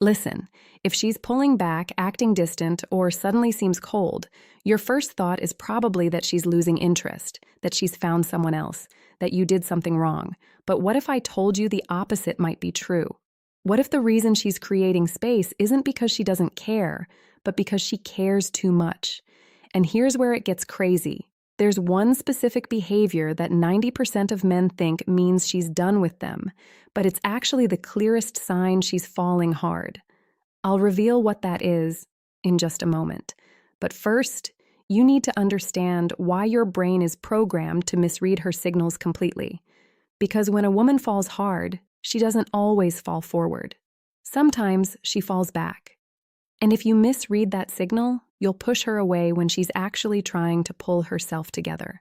Listen, if she's pulling back, acting distant, or suddenly seems cold, your first thought is probably that she's losing interest, that she's found someone else, that you did something wrong. But what if I told you the opposite might be true? What if the reason she's creating space isn't because she doesn't care, but because she cares too much? And here's where it gets crazy. There's one specific behavior that 90% of men think means she's done with them, but it's actually the clearest sign she's falling hard. I'll reveal what that is in just a moment. But first, you need to understand why your brain is programmed to misread her signals completely. Because when a woman falls hard, she doesn't always fall forward. Sometimes she falls back. And if you misread that signal, you'll push her away when she's actually trying to pull herself together.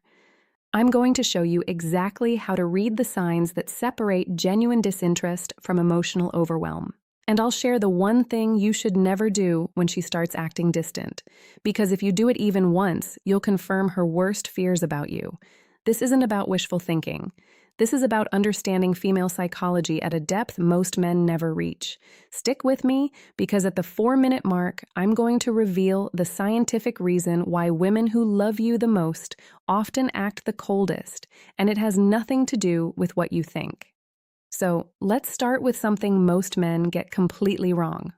I'm going to show you exactly how to read the signs that separate genuine disinterest from emotional overwhelm. And I'll share the one thing you should never do when she starts acting distant. Because if you do it even once, you'll confirm her worst fears about you. This isn't about wishful thinking. This is about understanding female psychology at a depth most men never reach. Stick with me, because at the 4-minute mark, I'm going to reveal the scientific reason why women who love you the most often act the coldest, and it has nothing to do with what you think. So, let's start with something most men get completely wrong.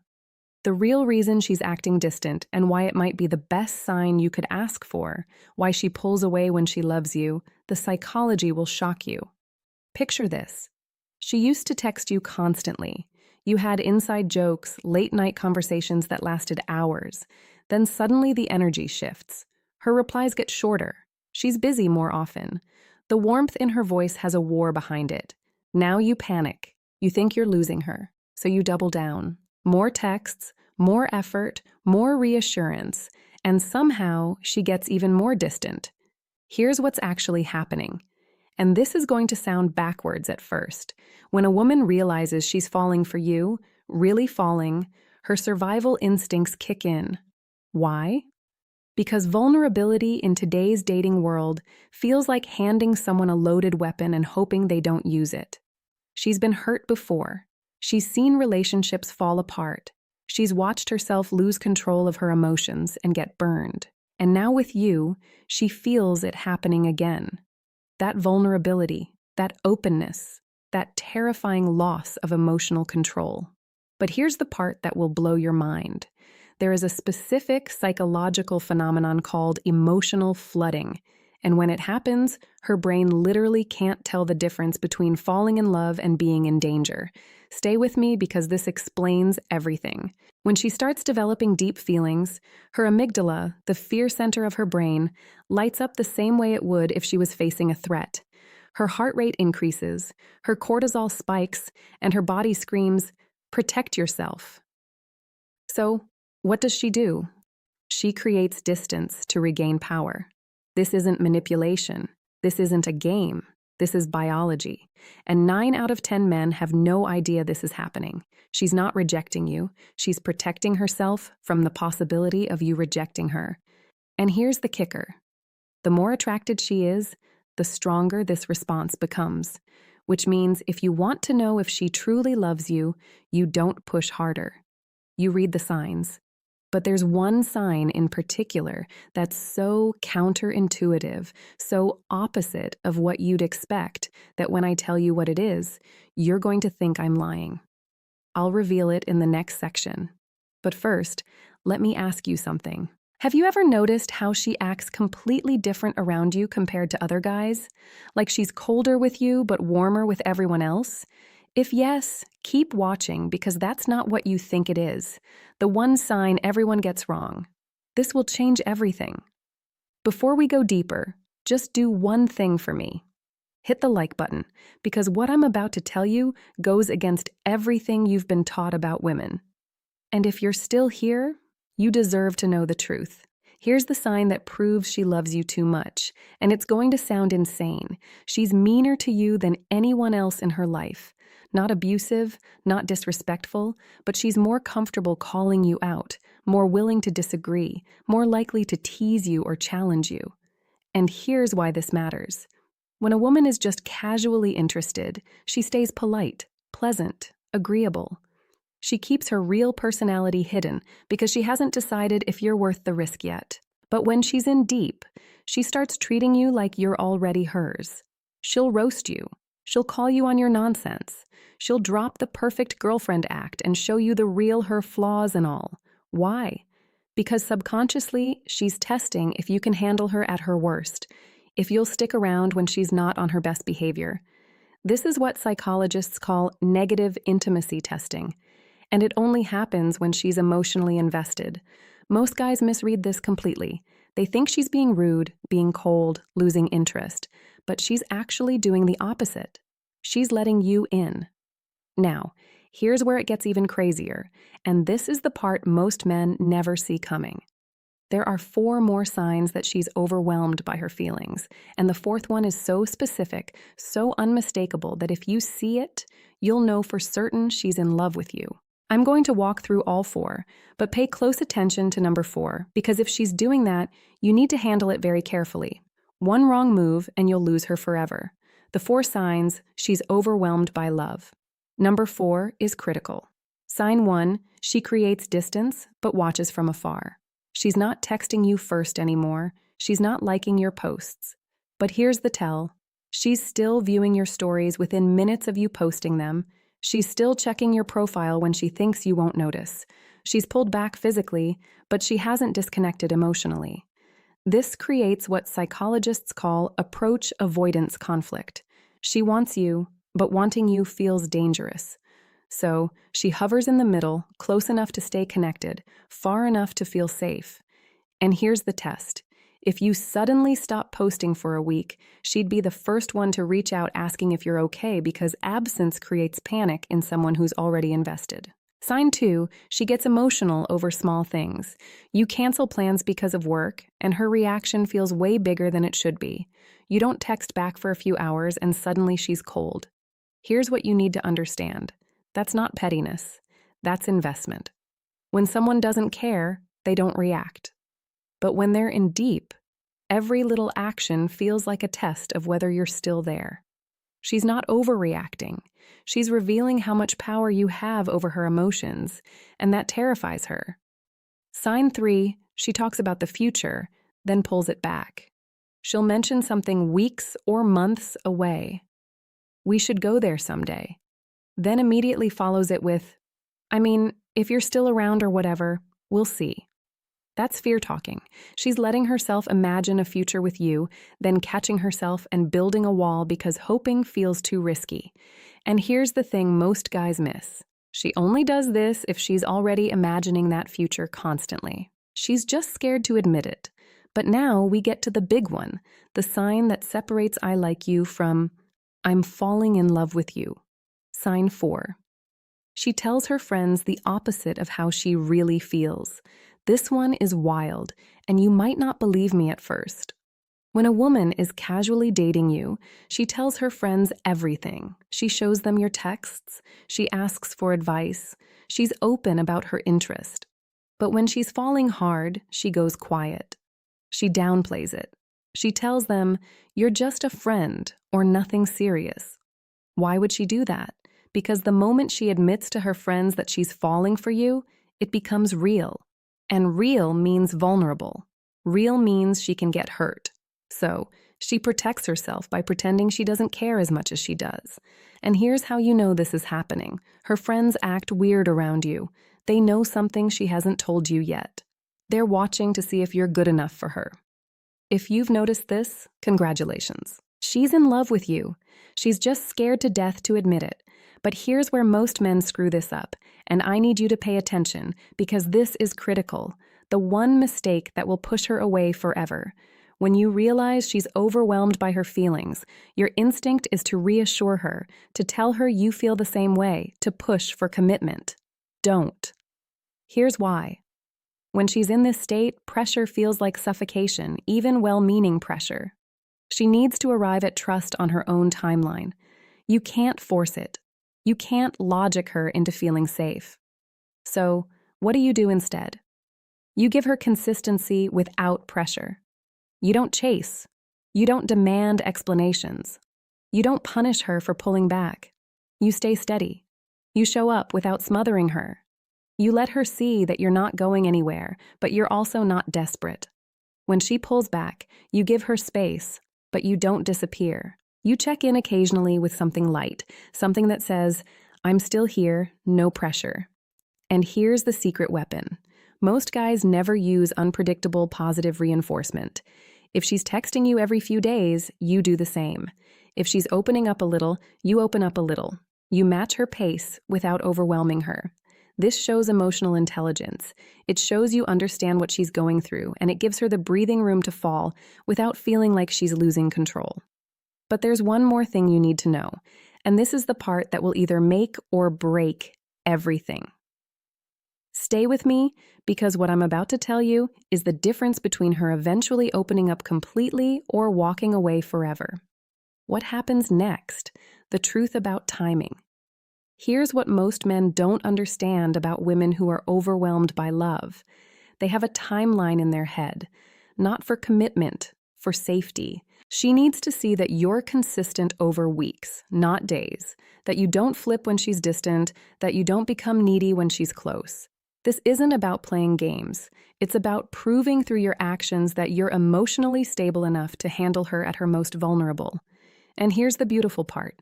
The real reason she's acting distant and why it might be the best sign you could ask for, why she pulls away when she loves you, the psychology will shock you. Picture this. She used to text you constantly. You had inside jokes, late-night conversations that lasted hours. Then suddenly the energy shifts. Her replies get shorter. She's busy more often. The warmth in her voice has a war behind it. Now you panic. You think you're losing her, so you double down. More texts, more effort, more reassurance, and somehow she gets even more distant. Here's what's actually happening. And this is going to sound backwards at first. When a woman realizes she's falling for you, really falling, her survival instincts kick in. Why? Because vulnerability in today's dating world feels like handing someone a loaded weapon and hoping they don't use it. She's been hurt before. She's seen relationships fall apart. She's watched herself lose control of her emotions and get burned. And now with you, she feels it happening again. That vulnerability, that openness, that terrifying loss of emotional control. But here's the part that will blow your mind. There is a specific psychological phenomenon called emotional flooding. And when it happens, her brain literally can't tell the difference between falling in love and being in danger. Stay with me, because this explains everything. When she starts developing deep feelings, her amygdala, the fear center of her brain, lights up the same way it would if she was facing a threat. Her heart rate increases, her cortisol spikes, and her body screams, "Protect yourself." So, what does she do? She creates distance to regain power. This isn't manipulation. This isn't a game. This is biology. And 9 out of 10 men have no idea this is happening. She's not rejecting you. She's protecting herself from the possibility of you rejecting her. And here's the kicker. The more attracted she is, the stronger this response becomes. Which means if you want to know if she truly loves you, you don't push harder. You read the signs. But there's one sign in particular that's so counterintuitive, so opposite of what you'd expect, that when I tell you what it is, you're going to think I'm lying. I'll reveal it in the next section. But first, let me ask you something. Have you ever noticed how she acts completely different around you compared to other guys? Like she's colder with you but warmer with everyone else? If yes, keep watching, because that's not what you think it is. The one sign everyone gets wrong. This will change everything. Before we go deeper, just do one thing for me. Hit the like button, because what I'm about to tell you goes against everything you've been taught about women. And if you're still here, you deserve to know the truth. Here's the sign that proves she loves you too much, and it's going to sound insane. She's meaner to you than anyone else in her life. Not abusive, not disrespectful, but she's more comfortable calling you out, more willing to disagree, more likely to tease you or challenge you. And here's why this matters. When a woman is just casually interested, she stays polite, pleasant, agreeable. She keeps her real personality hidden because she hasn't decided if you're worth the risk yet. But when she's in deep, she starts treating you like you're already hers. She'll roast you. She'll call you on your nonsense. She'll drop the perfect girlfriend act and show you the real her, flaws and all. Why? Because subconsciously, she's testing if you can handle her at her worst, if you'll stick around when she's not on her best behavior. This is what psychologists call negative intimacy testing, and it only happens when she's emotionally invested. Most guys misread this completely. They think she's being rude, being cold, losing interest, but she's actually doing the opposite. She's letting you in. Now, here's where it gets even crazier, and this is the part most men never see coming. There are 4 more signs that she's overwhelmed by her feelings, and the 4th one is so specific, so unmistakable that if you see it, you'll know for certain she's in love with you. I'm going to walk through all 4, but pay close attention to number 4, because if she's doing that, you need to handle it very carefully. One wrong move and you'll lose her forever. The 4 signs she's overwhelmed by love. Number 4 is critical. Sign 1, she creates distance but watches from afar. She's not texting you first anymore. She's not liking your posts. But here's the tell. She's still viewing your stories within minutes of you posting them. She's still checking your profile when she thinks you won't notice. She's pulled back physically, but she hasn't disconnected emotionally. This creates what psychologists call approach avoidance conflict. She wants you, but wanting you feels dangerous. So she hovers in the middle, close enough to stay connected, far enough to feel safe. And here's the test. If you suddenly stop posting for a week, she'd be the first one to reach out asking if you're okay because absence creates panic in someone who's already invested. Sign 2, she gets emotional over small things. You cancel plans because of work, and her reaction feels way bigger than it should be. You don't text back for a few hours, and suddenly she's cold. Here's what you need to understand. That's not pettiness. That's investment. When someone doesn't care, they don't react. But when they're in deep, every little action feels like a test of whether you're still there. She's not overreacting. She's revealing how much power you have over her emotions, and that terrifies her. Sign 3, she talks about the future, then pulls it back. She'll mention something weeks or months away. We should go there someday. Then immediately follows it with, if you're still around or whatever, we'll see. That's fear talking. She's letting herself imagine a future with you, then catching herself and building a wall because hoping feels too risky. And here's the thing most guys miss. She only does this if she's already imagining that future constantly. She's just scared to admit it. But now we get to the big one, the sign that separates I like you from I'm falling in love with you. Sign 4. She tells her friends the opposite of how she really feels. This one is wild, and you might not believe me at first. When a woman is casually dating you, she tells her friends everything. She shows them your texts. She asks for advice. She's open about her interest. But when she's falling hard, she goes quiet. She downplays it. She tells them, you're just a friend or nothing serious. Why would she do that? Because the moment she admits to her friends that she's falling for you, it becomes real. And real means vulnerable. Real means she can get hurt. So she protects herself by pretending she doesn't care as much as she does. And here's how you know this is happening. Her friends act weird around you. They know something she hasn't told you yet. They're watching to see if you're good enough for her. If you've noticed this, congratulations. She's in love with you. She's just scared to death to admit it. But here's where most men screw this up, and I need you to pay attention because this is critical, the one mistake that will push her away forever. When you realize she's overwhelmed by her feelings, your instinct is to reassure her, to tell her you feel the same way, to push for commitment. Don't. Here's why. When she's in this state, pressure feels like suffocation, even well-meaning pressure. She needs to arrive at trust on her own timeline. You can't force it. You can't logic her into feeling safe. So, what do you do instead? You give her consistency without pressure. You don't chase. You don't demand explanations. You don't punish her for pulling back. You stay steady. You show up without smothering her. You let her see that you're not going anywhere, but you're also not desperate. When she pulls back, you give her space, but you don't disappear. You check in occasionally with something light, something that says, "I'm still here, no pressure." And here's the secret weapon. Most guys never use unpredictable positive reinforcement. If she's texting you every few days, you do the same. If she's opening up a little, you open up a little. You match her pace without overwhelming her. This shows emotional intelligence. It shows you understand what she's going through, and it gives her the breathing room to fall without feeling like she's losing control. But there's one more thing you need to know, and this is the part that will either make or break everything. Stay with me, because what I'm about to tell you is the difference between her eventually opening up completely or walking away forever. What happens next? The truth about timing. Here's what most men don't understand about women who are overwhelmed by love. They have a timeline in their head, not for commitment, for safety. She needs to see that you're consistent over weeks, not days, that you don't flip when she's distant, that you don't become needy when she's close. This isn't about playing games. It's about proving through your actions that you're emotionally stable enough to handle her at her most vulnerable. And here's the beautiful part.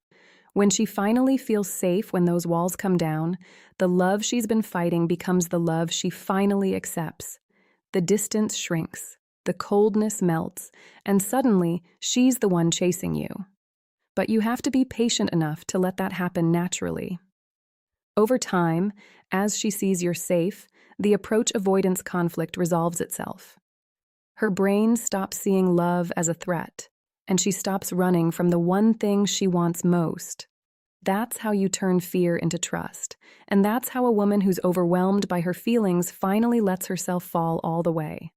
When she finally feels safe when those walls come down, the love she's been fighting becomes the love she finally accepts. The distance shrinks, the coldness melts, and suddenly she's the one chasing you. But you have to be patient enough to let that happen naturally. Over time, as she sees you're safe, the approach avoidance conflict resolves itself. Her brain stops seeing love as a threat, and she stops running from the one thing she wants most. That's how you turn fear into trust, and that's how a woman who's overwhelmed by her feelings finally lets herself fall all the way.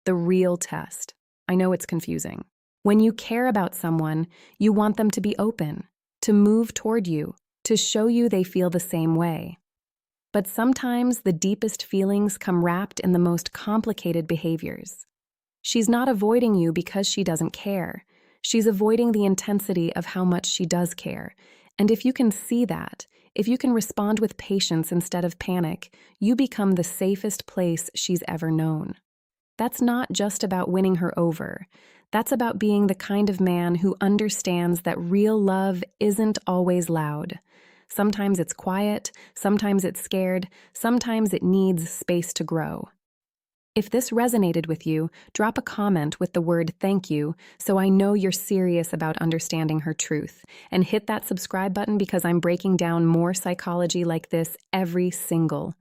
The real test. I know it's confusing. When you care about someone, you want them to be open, to move toward you, to show you they feel the same way. But sometimes the deepest feelings come wrapped in the most complicated behaviors. She's not avoiding you because she doesn't care. She's avoiding the intensity of how much she does care. And if you can see that, if you can respond with patience instead of panic, you become the safest place she's ever known. That's not just about winning her over. That's about being the kind of man who understands that real love isn't always loud. Sometimes it's quiet, sometimes it's scared, sometimes it needs space to grow. If this resonated with you, drop a comment with the word "thank you" so I know you're serious about understanding her truth. And hit that subscribe button because I'm breaking down more psychology like this every single